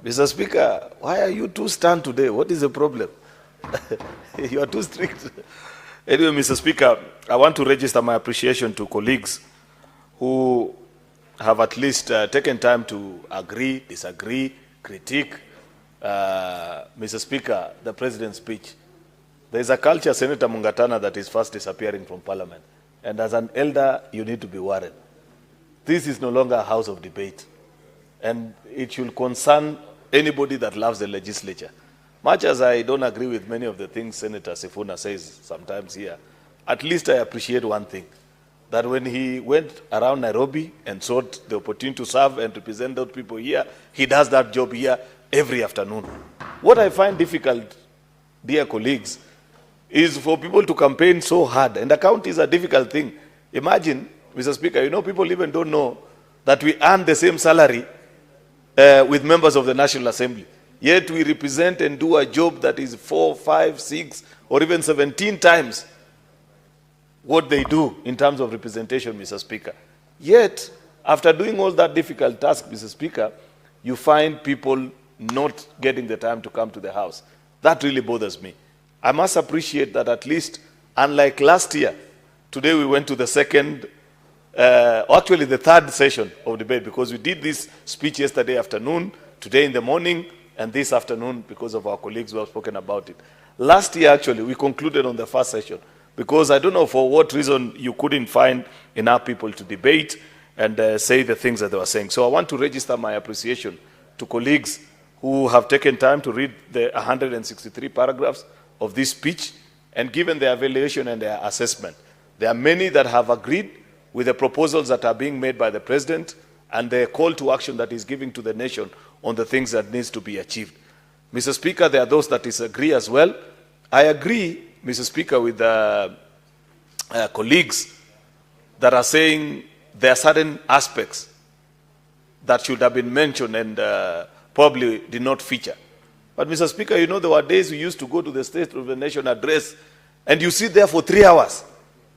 Mr. Speaker, why are you too stern today? What is the problem? You are too strict. Anyway, Mr. Speaker, I want to register my appreciation to colleagues who have at least taken time to agree, disagree, critique, Mr. Speaker, the President's speech. There is a culture, Senator Mungatana, that is fast disappearing from Parliament. And as an elder, you need to be worried. This is no longer a house of debate. And it should concern anybody that loves the legislature. Much as I don't agree with many of the things Senator Sifuna says sometimes here, at least I appreciate one thing, that when he went around Nairobi and sought the opportunity to serve and represent those people here, he does that job here every afternoon. What I find difficult, dear colleagues, is for people to campaign so hard, and the county is a difficult thing. Imagine, Mr. Speaker, you know, people even don't know that we earn the same salary with members of the National Assembly. Yet we represent and do a job that is 4, 5, 6, or even 17 times what they do in terms of representation, Mr. Speaker. Yet, after doing all that difficult task, Mr. Speaker, you find people not getting the time to come to the House. That really bothers me. I must appreciate that at least, unlike last year, today we went to the second, actually the third session of debate, because we did this speech yesterday afternoon, today in the morning, and this afternoon because of our colleagues who have spoken about it. Last year, actually, we concluded on the first session because I don't know for what reason you couldn't find enough people to debate and say the things that they were saying. So I want to register my appreciation to colleagues who have taken time to read the 163 paragraphs of this speech and given their evaluation and their assessment. There are many that have agreed with the proposals that are being made by the President and the call to action that he's giving to the nation on the things that needs to be achieved. Mr. Speaker, there are those that disagree as well. I agree, Mr. Speaker, with colleagues that are saying there are certain aspects that should have been mentioned and probably did not feature. But Mr. Speaker, you know, there were days we used to go to the State of the Nation address and you sit there for 3 hours.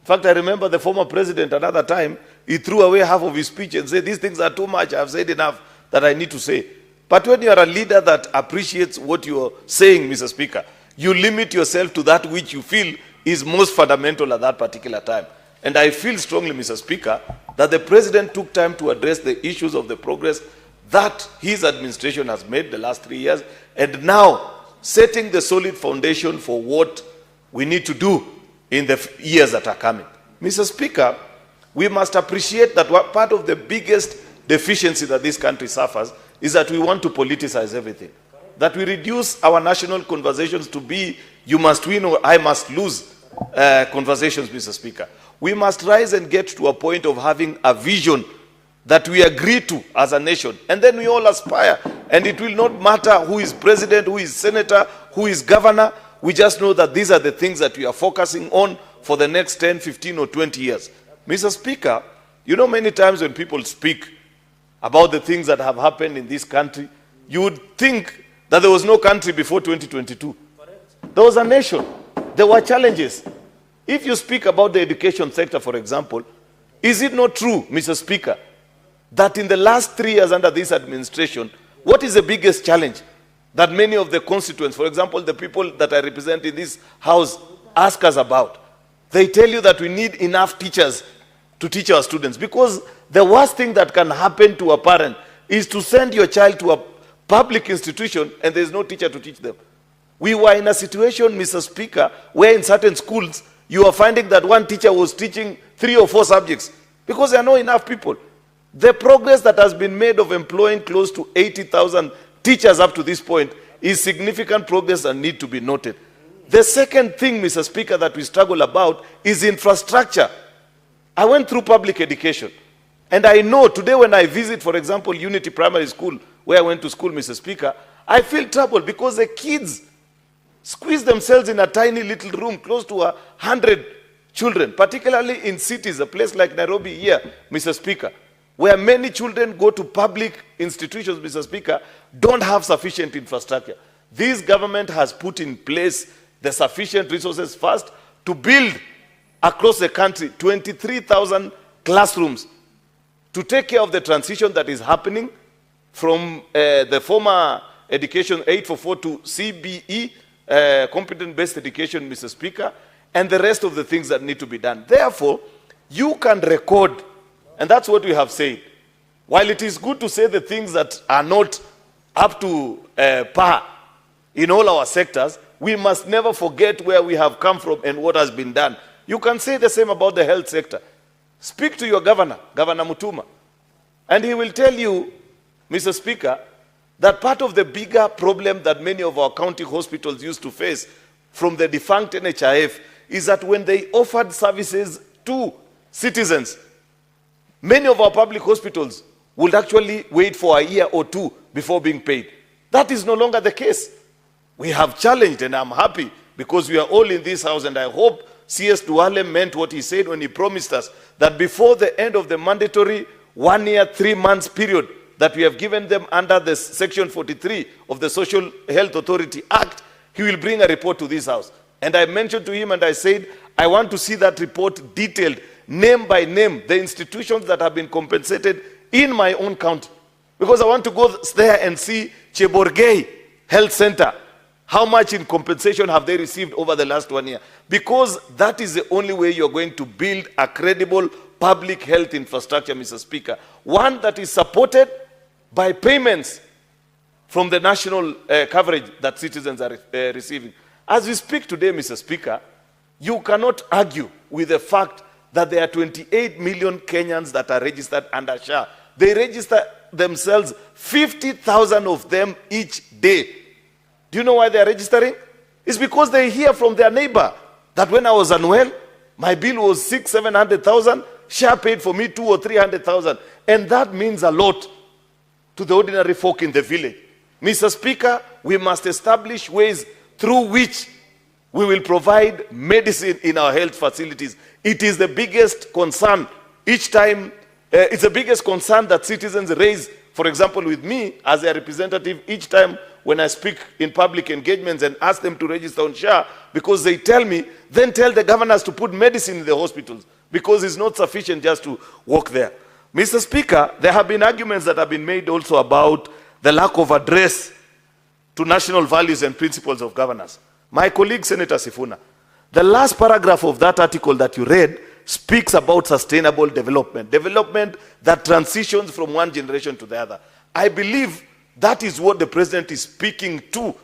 In fact, I remember the former president another time, he threw away half of his speech and said, these things are too much, I've said enough that I need to say. But when you are a leader that appreciates what you are saying, Mr. Speaker, you limit yourself to that which you feel is most fundamental at that particular time. And I feel strongly, Mr. Speaker, that the President took time to address the issues of the progress that his administration has made the last 3 years, and now setting the solid foundation for what we need to do in the years that are coming. Mr. Speaker, we must appreciate that what part of the biggest deficiency that this country suffers is that we want to politicize everything. That we reduce our national conversations to be you must win or I must lose conversations, Mr. Speaker. We must rise and get to a point of having a vision that we agree to as a nation. And then we all aspire. And it will not matter who is president, who is senator, who is governor. We just know that these are the things that we are focusing on for the next 10, 15 or 20 years. Mr. Speaker, you know, many times when people speak about the things that have happened in this country, you would think that there was no country before 2022. Correct. There was a nation. There were challenges. If you speak about the education sector, for example, is it not true, Mr. Speaker, that in the last 3 years under this administration, what is the biggest challenge that many of the constituents, for example, the people that I represent in this house, ask us about? They tell you that we need enough teachers to teach our students, because the worst thing that can happen to a parent is to send your child to a public institution and there is no teacher to teach them. We were in a situation, Mr. Speaker, where in certain schools you are finding that one teacher was teaching 3 or 4 subjects because there are not enough people. The progress that has been made of employing close to 80,000 teachers up to this point is significant progress and need to be noted. The second thing, Mr. Speaker, that we struggle about is infrastructure. I went through public education, and I know today when I visit, for example, Unity Primary School, where I went to school, Mr. Speaker, I feel troubled because the kids squeeze themselves in a tiny little room, close to 100 children, particularly in cities, a place like Nairobi here, Mr. Speaker, where many children go to public institutions, Mr. Speaker, don't have sufficient infrastructure. This government has put in place the sufficient resources first to build across the country 23,000 classrooms to take care of the transition that is happening from the former education 844 to CBE, competent-based education, Mr. Speaker, and the rest of the things that need to be done. Therefore, you can record, and that's what we have said. While it is good to say the things that are not up to par in all our sectors, we must never forget where we have come from and what has been done. You can say the same about the health sector. Speak to your governor, Governor Mutuma, and he will tell you, Mr. Speaker, that part of the bigger problem that many of our county hospitals used to face from the defunct NHIF is that when they offered services to citizens, many of our public hospitals would actually wait for a year or two before being paid. That is no longer the case. We have challenged, and I'm happy because we are all in this house, and I hope CS Duale meant what he said when he promised us that before the end of the mandatory 1 year, 3 months period that we have given them under the Section 43 of the Social Health Authority Act, he will bring a report to this house. And I mentioned to him and I said, I want to see that report detailed, name by name, the institutions that have been compensated in my own county. Because I want to go there and see Cheborgei Health Center. How much in compensation have they received over the last 1 year? Because that is the only way you're going to build a credible public health infrastructure, Mr. Speaker. One that is supported by payments from the national coverage that citizens are receiving. As we speak today, Mr. Speaker, you cannot argue with the fact that there are 28 million Kenyans that are registered under SHA. They register themselves, 50,000 of them each day. Do you know why they are registering? It's because they hear from their neighbor that when I was unwell, my bill was 600,000-700,000, SHA paid for me 200,000 or 300,000. And that means a lot to the ordinary folk in the village. Mr. Speaker, we must establish ways through which we will provide medicine in our health facilities. It is the biggest concern each time, it's the biggest concern that citizens raise, for example, with me as a representative each time when I speak in public engagements and ask them to register on SHA, because they tell me, then tell the governors to put medicine in the hospitals, because it's not sufficient just to walk there. Mr. Speaker, there have been arguments that have been made also about the lack of address to national values and principles of governance. My colleague, Senator Sifuna, the last paragraph of that article that you read speaks about sustainable development, development that transitions from one generation to the other. I believe that is what the president is speaking to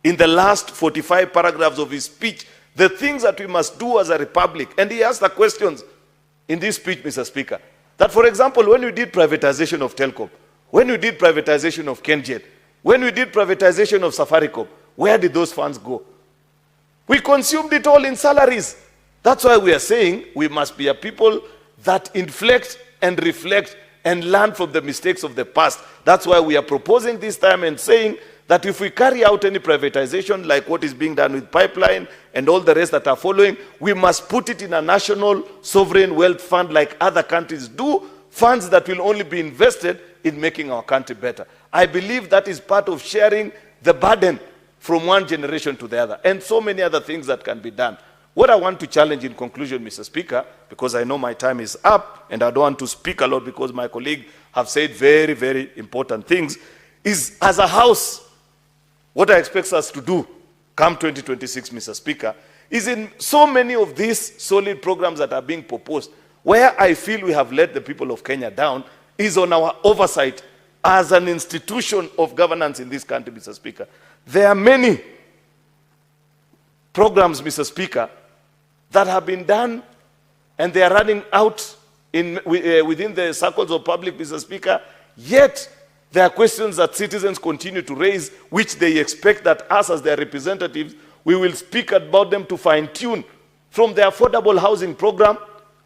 in the last 45 paragraphs of his speech, the things that we must do as a republic. And he asked the questions in this speech, Mr. Speaker, that, for example, when we did privatization of Telcom, when we did privatization of Kenjet, when we did privatization of Safaricom, where did those funds go? We consumed it all in salaries. That's why we are saying we must be a people that inflect and reflect and learn from the mistakes of the past. That's why we are proposing this time and saying that if we carry out any privatization like what is being done with pipeline and all the rest that are following, we must put it in a national sovereign wealth fund like other countries do, funds that will only be invested in making our country better. I believe that is part of sharing the burden from one generation to the other, and so many other things that can be done. What I want to challenge in conclusion, Mr. Speaker, because I know my time is up and I don't want to speak a lot because my colleague have said very, very important things, is as a house, what I expect us to do come 2026, Mr. Speaker, is in so many of these solid programs that are being proposed, where I feel we have let the people of Kenya down is on our oversight as an institution of governance in this country, Mr. Speaker. There are many programs, Mr. Speaker, that have been done and they are running out within the circles of public, Mr. Speaker, yet there are questions that citizens continue to raise which they expect that us as their representatives, we will speak about them to fine-tune, from the affordable housing program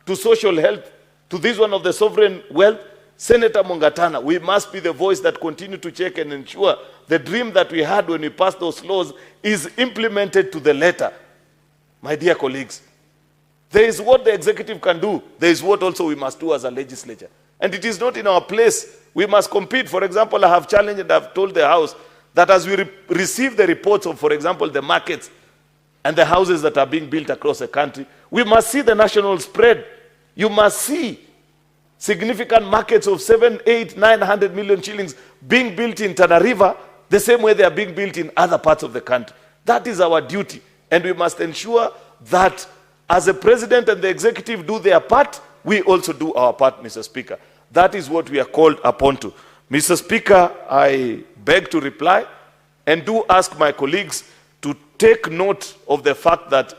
to social health to this one of the sovereign wealth. Senator Mongatana, we must be the voice that continue to check and ensure the dream that we had when we passed those laws is implemented to the letter. My dear colleagues, there is what the executive can do. There is what also we must do as a legislature. And it is not in our place. We must compete. For example, I have challenged and I have told the House that as we receive the reports of, for example, the markets and the houses that are being built across the country, we must see the national spread. You must see significant markets of 700, 800, 900 million shillings being built in Tana River the same way they are being built in other parts of the country. That is our duty, and we must ensure that as the president and the executive do their part, we also do our part, Mr. Speaker. That is what we are called upon to. Mr. Speaker, I beg to reply and do ask my colleagues to take note of the fact that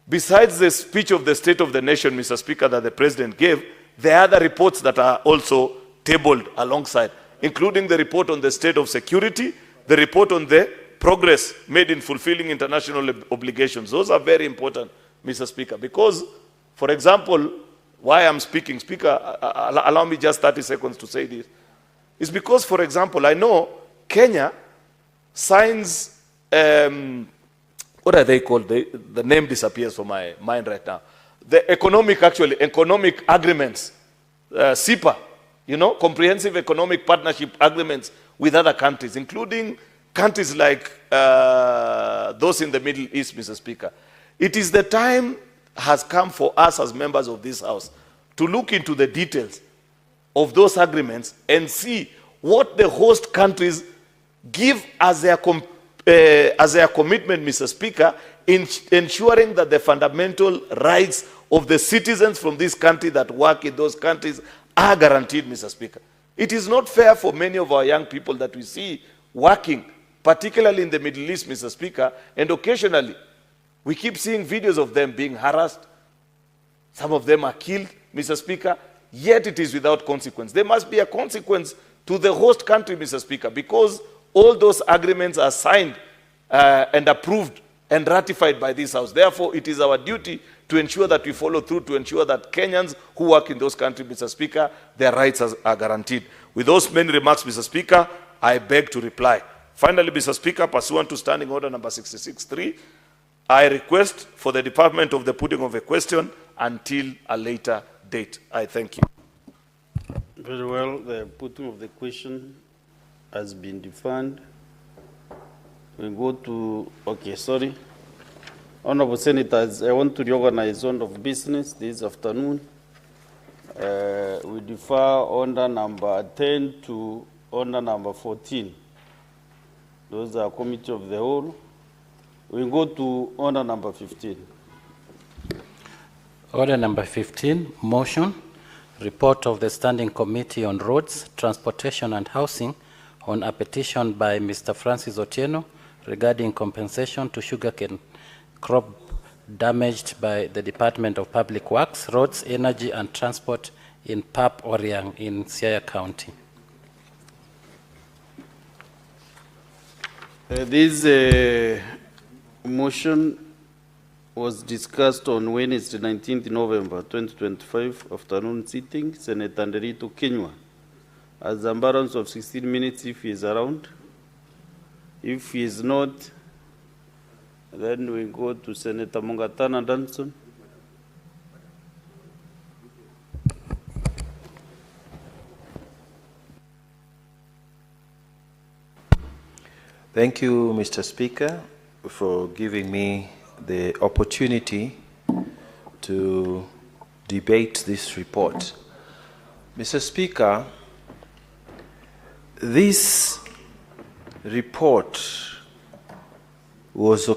besides the speech of the State of the Nation, Mr. Speaker, that the President gave, there are other reports that are also tabled alongside, including the report on the state of security, the report on the progress made in fulfilling international obligations. Those are very important, Mr. Speaker, because, for example, why I'm speaking, Speaker, allow me just 30 seconds to say this. It's because, for example, I know Kenya signs, what are they called? The name disappears from my mind right now. The economic agreements, CEPA, you know, comprehensive economic partnership agreements with other countries, including countries like those in the Middle East, Mr. Speaker. It is the time has come for us as members of this House to look into the details of those agreements and see what the host countries give as their commitment, Mr. Speaker, in ensuring that the fundamental rights of the citizens from this country that work in those countries are guaranteed, Mr. Speaker. It is not fair for many of our young people that we see working, particularly in the Middle East, Mr. Speaker, and occasionally we keep seeing videos of them being harassed. Some of them are killed, Mr. Speaker, yet it is without consequence. There must be a consequence to the host country, Mr. Speaker, because all those agreements are signed and approved and ratified by this House. Therefore, it is our duty to ensure that we follow through, to ensure that Kenyans who work in those countries, Mr. Speaker, their rights are guaranteed. With those many remarks, Mr. Speaker, I beg to reply. Finally, Mr. Speaker, pursuant to Standing Order number 66.3, I request for the department of the putting of a question until a later date. I thank you. Very well. The putting of the question has been defined. We go to, okay, sorry. Honorable Senators, I want to reorganize order of business this afternoon. We defer order number 10 to order number 14. Those are committee of the whole. We go to order number 15. Order number 15, motion, report of the Standing Committee on Roads, Transportation and Housing on a petition by Mr. Francis Otieno regarding compensation to sugarcane crop damaged by the Department of Public Works, Roads, Energy and Transport in Pap Oriang in Siaya County. This motion was discussed on Wednesday, 19th November 2025, afternoon sitting. Senator RUTO Kenya has a balance of 16 minutes if he is around. If he is not, then we go to Senator Mungatana Danson. Thank you, Mr. Speaker, for giving me the opportunity to debate this report. Mr. Speaker, this report was